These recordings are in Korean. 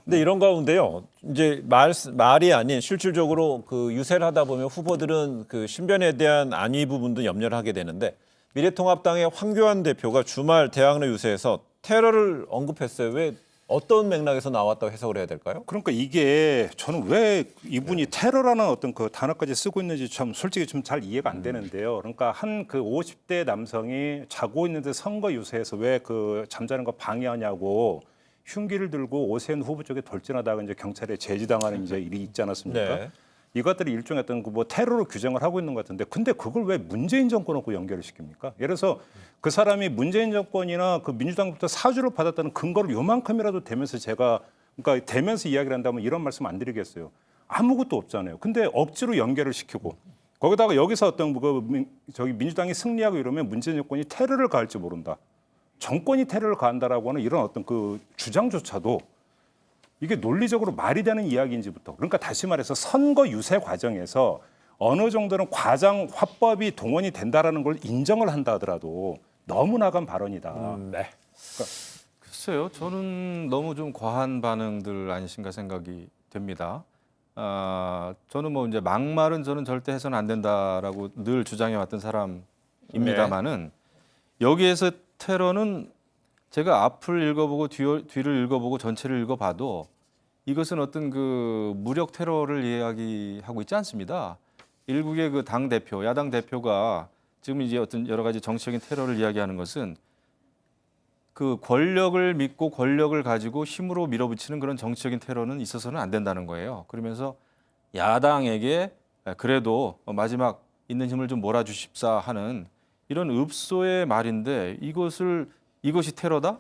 근데 이런 가운데요, 이제 말이 아닌 실질적으로 그 유세를 하다 보면 후보들은 그 신변에 대한 안위 부분도 염려를 하게 되는데 미래통합당의 황교안 대표가 주말 대학로 유세에서 테러를 언급했어요. 왜 어떤 맥락에서 나왔다고 해석을 해야 될까요? 그러니까 이게 저는 왜 이분이 테러라는 어떤 그 단어까지 쓰고 있는지 참 솔직히 좀 잘 이해가 안 되는데요. 그러니까 한 그 50대 남성이 자고 있는데 선거 유세에서 왜 그 잠자는 거 방해하냐고 흉기를 들고 오세훈 후보 쪽에 돌진하다가 이제 경찰에 제지당하는 이제 일이 있지 않았습니까? 네. 이것들이 일종의 어떤 그 뭐 테러로 규정을 하고 있는 것 같은데, 근데 그걸 왜 문재인 정권하고 연결을 시킵니까? 예를 들어서 그 사람이 문재인 정권이나 그 민주당부터 사주를 받았다는 근거를 요만큼이라도 대면서 제가 그러니까 대면서 이야기를 한다면 이런 말씀 안 드리겠어요. 아무것도 없잖아요. 근데 억지로 연결을 시키고 거기다가 여기서 어떤 저기 민주당이 승리하고 이러면 문재인 정권이 테러를 가할지 모른다. 정권이 테러를 가한다라고 하는 이런 어떤 그 주장조차도 이게 논리적으로 말이 되는 이야기인지부터, 그러니까 다시 말해서 선거 유세 과정에서 어느 정도는 과장 화법이 동원이 된다라는 걸 인정을 한다 하더라도 너무 나간 발언이다. 네. 글쎄요, 저는 너무 좀 과한 반응들 아니신가 생각이 됩니다. 저는 뭐 이제 막말은 저는 절대 해서는 안 된다라고 늘 주장해 왔던 사람입니다만은 여기에서 테러는 제가 앞을 읽어보고 뒤를 읽어보고 전체를 읽어봐도 이것은 어떤 그 무력 테러를 이야기하고 있지 않습니다. 일국의 그 당 대표, 야당 대표가 지금 이제 어떤 여러 가지 정치적인 테러를 이야기하는 것은 그 권력을 믿고 권력을 가지고 힘으로 밀어붙이는 그런 정치적인 테러는 있어서는 안 된다는 거예요. 그러면서 야당에게 그래도 마지막 있는 힘을 좀 몰아주십사 하는 이런 읍소의 말인데 이것이 테러다?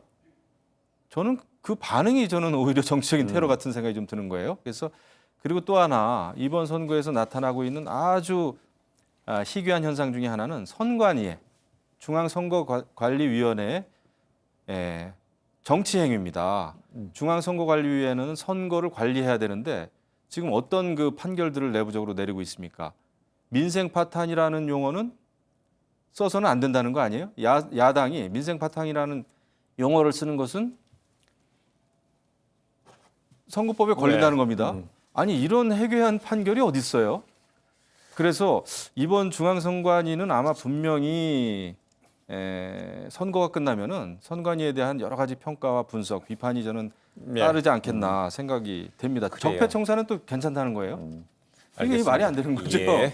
저는 그 반응이 저는 오히려 정치적인 테러 같은 생각이 좀 드는 거예요. 그래서 그리고 또 하나 이번 선거에서 나타나고 있는 아주 희귀한 현상 중에 하나는 선관위의 중앙선거관리위원회의 정치 행위입니다. 중앙선거관리위원회는 선거를 관리해야 되는데 지금 어떤 그 판결들을 내부적으로 내리고 있습니까? 민생 파탄이라는 용어는 써서는 안 된다는 거 아니에요? 야당이 민생 파탄이라는 용어를 쓰는 것은 선거법에 걸린다는 겁니다. 아니 이런 해괴한 판결이 어디 있어요? 그래서 이번 중앙선관위는 아마 분명히 선거가 끝나면은 선관위에 대한 여러 가지 평가와 분석, 비판이 저는 따르지 않겠나 생각이 됩니다. 그래요. 적폐청산은 또 괜찮다는 거예요? 이게 알겠습니다. 말이 안 되는 거죠. 예.